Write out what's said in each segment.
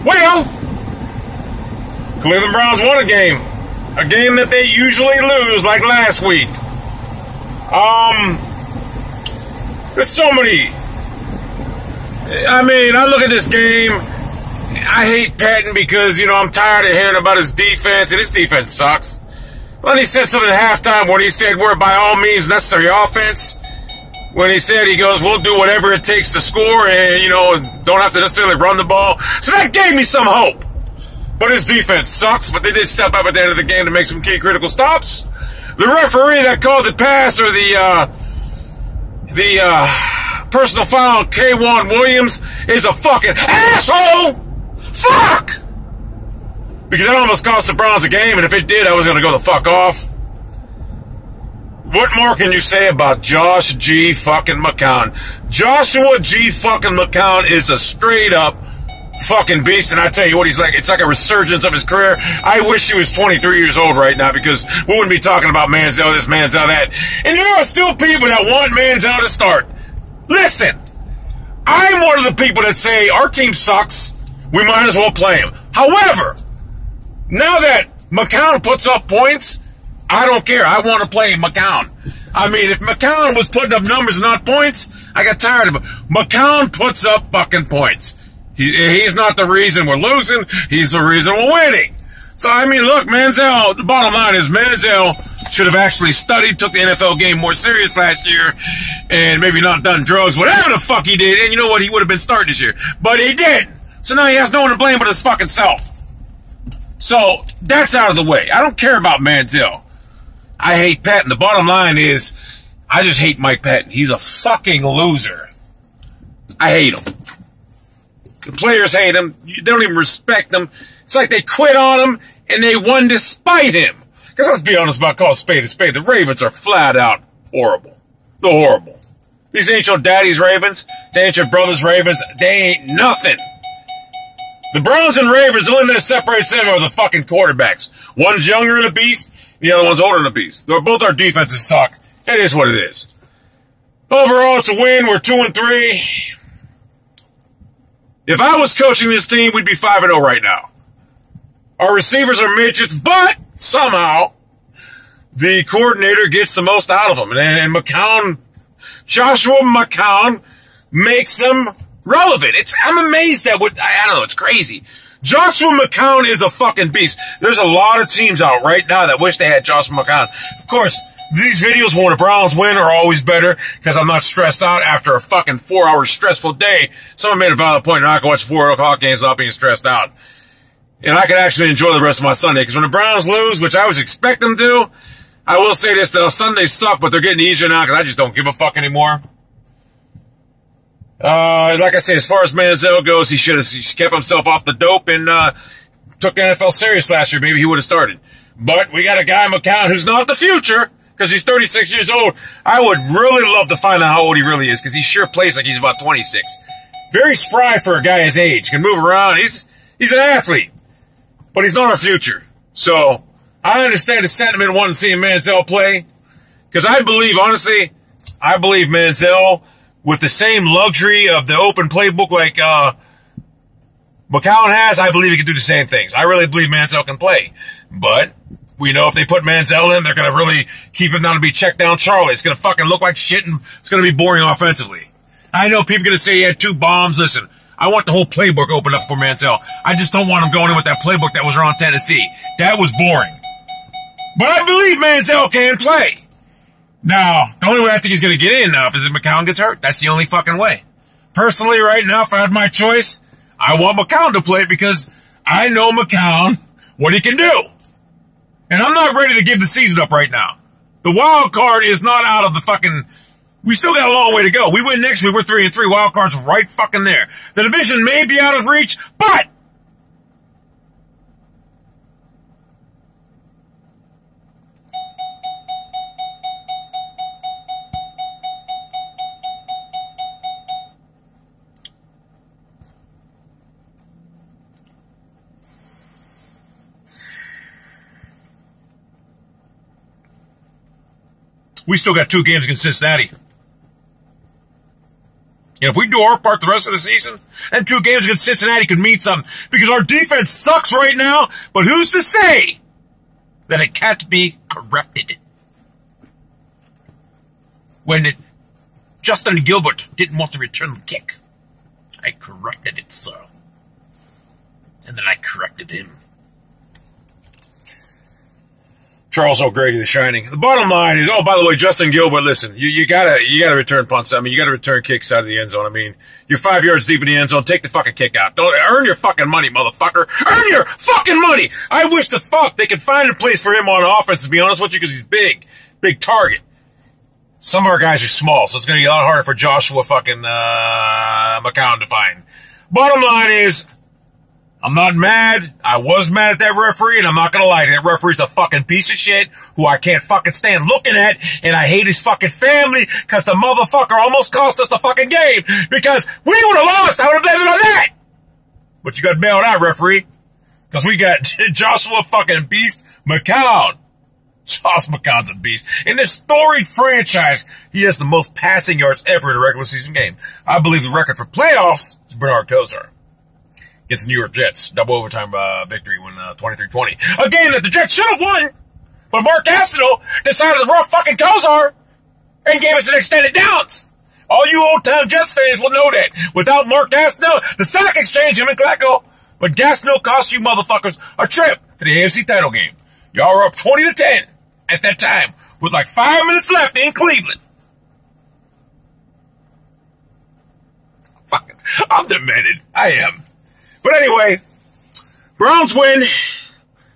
Well, Cleveland Browns won a game that they usually lose, like last week. There's so many. I mean, I look at this game. I hate Patton because, you know, I'm tired of hearing about his defense, and his defense sucks. Then he said something at halftime when he said we're by all means necessary offense. When he said, he goes, we'll do whatever it takes to score and, you know, don't have to necessarily run the ball. So that gave me some hope. But his defense sucks, but they did step up at the end of the game to make some key critical stops. The referee that called the pass, or the personal foul on K1 Williams, is a fucking asshole! Fuck! Because that almost cost the Browns a game, and if it did, I was going to go the fuck off. What more can you say about Josh G. fucking McCown? Joshua G. fucking McCown is a straight up fucking beast, and I tell you what, he's like, it's like a resurgence of his career. I wish he was 23 years old right now, because we wouldn't be talking about Manziel this, Manziel that. And there are still people that want Manziel to start. Listen, I'm one of the people that say our team sucks, we might as well play him. However, now that McCown puts up points, I don't care. I want to play McCown. I mean, if McCown was putting up numbers and not points, I got tired of it. McCown puts up fucking points. He's not the reason we're losing. He's the reason we're winning. So, I mean, look, Manziel, the bottom line is Manziel should have actually studied, took the NFL game more serious last year, and maybe not done drugs, whatever the fuck he did. And you know what? He would have been starting this year. But he didn't. So now he has no one to blame but his fucking self. So, that's out of the way. I don't care about Manziel. I hate Patton. The bottom line is, I just hate Mike Patton. He's a fucking loser. I hate him. The players hate him. They don't even respect him. It's like they quit on him, and they won despite him. Because let's be honest about call spade a spade. The Ravens are flat out horrible. They're horrible. These ain't your daddy's Ravens. They ain't your brother's Ravens. They ain't nothing. The Browns and Ravens, the only thing that separates them are the fucking quarterbacks. One's younger than a beast. The other one's older than a beast. Both our defenses suck. It is what it is. Overall, it's a win. We're 2-3. If I was coaching this team, we'd be 5-0 right now. Our receivers are midgets, but somehow the coordinator gets the most out of them. And McCown, Joshua McCown, makes them relevant. I'm amazed at what, I don't know, it's crazy. Joshua McCown is a fucking beast. There's a lot of teams out right now that wish they had Joshua McCown. Of course, these videos when the Browns win are always better because I'm not stressed out after a fucking 4-hour stressful day. Someone made a valid point, and I can watch 4 o'clock games without being stressed out. And I can actually enjoy the rest of my Sunday, because when the Browns lose, which I always expect them to, I will say this, the Sundays suck, but they're getting easier now because I just don't give a fuck anymore. Like I say, as far as Manziel goes, he should have kept himself off the dope and took the NFL serious last year. Maybe he would have started. But we got a guy, McCown, who's not the future, because he's 36 years old. I would really love to find out how old he really is, because he sure plays like he's about 26. Very spry for a guy his age. Can move around. He's an athlete. But he's not our future. So, I understand the sentiment wanting to see Manziel play. Because I believe, honestly, Manziel, with the same luxury of the open playbook like McCown has, I believe he can do the same things. I really believe Manziel can play. But we know if they put Manziel in, they're going to really keep him down to be check down Charlie. It's going to fucking look like shit, and it's going to be boring offensively. I know people are going to say he had 2 bombs. Listen, I want the whole playbook opened up for Manziel. I just don't want him going in with that playbook that was around Tennessee. That was boring. But I believe Manziel can play. Now, the only way I think he's going to get in now is if McCown gets hurt. That's the only fucking way. Personally, right now, if I had my choice, I want McCown to play because I know McCown, what he can do. And I'm not ready to give the season up right now. The wild card is not out of the fucking... We still got a long way to go. We win next week, we're 3-3. Wild card's right fucking there. The division may be out of reach, but... we still got 2 games against Cincinnati. And if we do our part the rest of the season, then 2 games against Cincinnati could mean something. Because our defense sucks right now, but who's to say that it can't be corrected? When Justin Gilbert didn't want to return the kick, I corrected it, sir. And then I corrected him. Charles O'Grady, The Shining. The bottom line is, oh, by the way, Justin Gilbert, listen, you gotta return punts. I mean, you gotta return kicks out of the end zone. I mean, you're 5 yards deep in the end zone. Take the fucking kick out. Don't earn your fucking money, motherfucker. Earn your fucking money. I wish the fuck they could find a place for him on offense, to be honest with you, because he's big target. Some of our guys are small, so it's gonna be a lot harder for Joshua fucking McCown to find. Bottom line is, I'm not mad. I was mad at that referee, and I'm not gonna lie. That referee's a fucking piece of shit who I can't fucking stand looking at, and I hate his fucking family because the motherfucker almost cost us the fucking game because we would have lost. I would have blamed it on that. But you got bailed out, referee, because we got Joshua fucking Beast McCown. Josh McCown's a beast. In this storied franchise, he has the most passing yards ever in a regular season game. I believe the record for playoffs is Bernard Kosar. Against the New York Jets. Double overtime victory when 23-20. A game that the Jets should have won. But Mark Gastineau decided to rough fucking Kosar and gave us an extended downs. All you old-time Jets fans will know that. Without Mark Gastineau, the sack exchange, him and Klecko. But Gastineau cost you motherfuckers a trip to the AFC title game. Y'all were up 20-10 at that time with like 5 minutes left in Cleveland. Fucking, I'm demented. I am. But anyway, Browns win.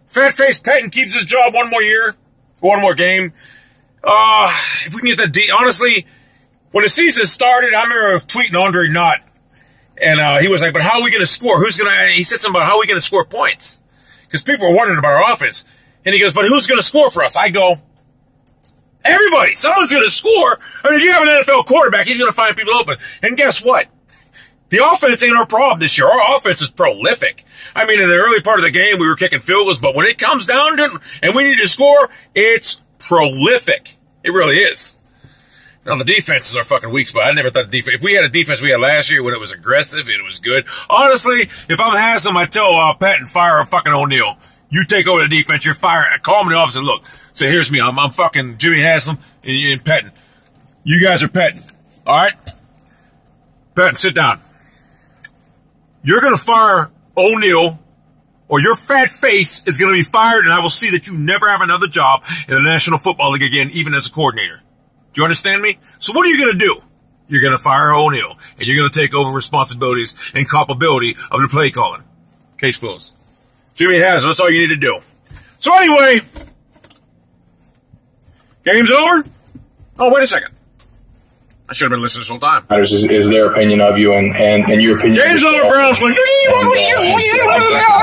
Fat-faced Pettin keeps his job one more year, one more game. If we can get that honestly, when the season started, I remember tweeting Andre Knott, and he was like, "But how are we going to score? He said something about how are we going to score points? Because people were wondering about our offense, and he goes, "But who's going to score for us?" I go, "Everybody. Someone's going to score. I mean, if you have an NFL quarterback, he's going to find people open." And guess what? The offense ain't our problem this year. Our offense is prolific. I mean, in the early part of the game, we were kicking field goals, but when it comes down to it and we need to score, it's prolific. It really is. Now, the defense is our fucking weak spot. I never thought the defense, if we had a defense we had last year when it was aggressive and it was good. Honestly, if I'm Haslam, I tell Patton, fire fucking O'Neal. You take over the defense, you're firing. Call him in the office and look. So here's me. I'm fucking Jimmy Haslam and Patton. You guys are Patton. All right? Patton, sit down. You're going to fire O'Neal, or your fat face is going to be fired, and I will see that you never have another job in the National Football League again, even as a coordinator. Do you understand me? So what are you going to do? You're going to fire O'Neal, and you're going to take over responsibilities and culpability of the play calling. Case closed. Jimmy Haslam, that's all you need to do. So anyway, game's over. Oh, wait a second. I should have been listening this whole time. Is their opinion of you and your opinion. Game's over, Browns win.